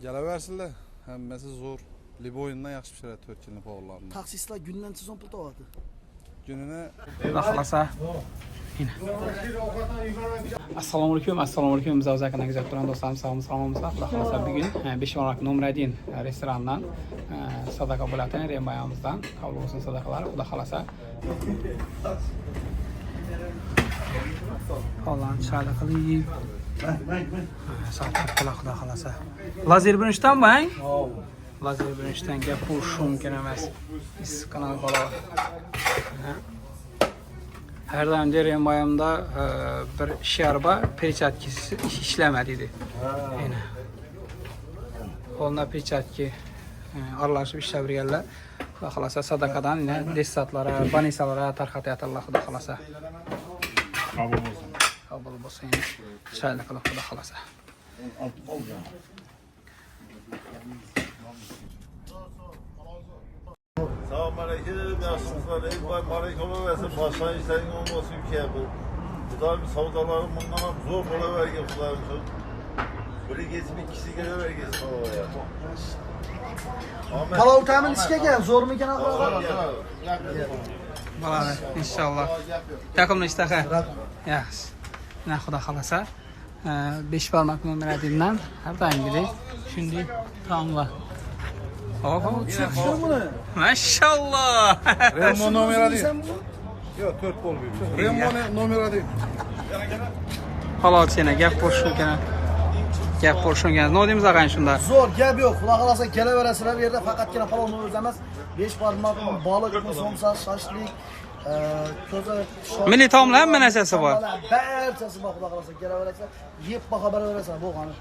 Gələversirlər, həmməsi zor. Liboyundan yaxşı pişirər 4 kilini poğurlarını. Taksistlar gündən sizon pul tavadı. Gününə... Baxlasa. Yine. Assalamu alaikum. Biz Azərbaycan güzel duran dostlarım, salamımız var. Baxlasa bugün 5 manat Numredin restorandan sadaka bulatın Rembayamızdan kabul olsun sadakalar. Xuda xalasa. Allah'ın çaylıqlı yiyib. Saatlik qila xuda xalasa. Lazer bürünçdən mi? Lazer bürünçdən gəp bu şun gələməz. Biz kanal bala. Her daim derim bayımda bir şarba perçatkisi işlemediydi. Yine. Onunla perçatki arlaşıp işler bir yerler. Xalasa sadakadan yine desatlara, banisalara tarxat yatarlar xuda xalasa. Kabul olsun yine. Çaylı qılıq xuda xalasa. Selamünaleyküm, yaşlısınlar. Aleyküm versin. Başlayın işlerin olması ülkeye bu. Bu da bir savdaların bundan zor ola vergi kullanmışım. Böyle geçmek kişi gele vergisi oraya. Palau təmin işə gəl, zor mu ekan axı? Balalar inşallah. Takımlı iştahı. Yaxşı. Ne xuda xalasa. 5 barmaq Numredin'den her daim gibi. Şimdi tamamla. Maşallah. Remo numara değil. Yok 4 bol büyük. Remo numara değil. Halal sene gap boşluq gene. Gap boşluq gene. Ne diyeyim zaten şunda? Zor, gəb yox. Xuda xalasa gələ verəsilər bir yerdə faqatgina palavni özləməz. 5 barmaq balıq, somsa, şaşlik, közə, Milli tamamla həmmə nəsəsi var. Bərçəsi bax xuda xalasa gələ verəsə, yeyib baxa bərə verəsən bu qanı.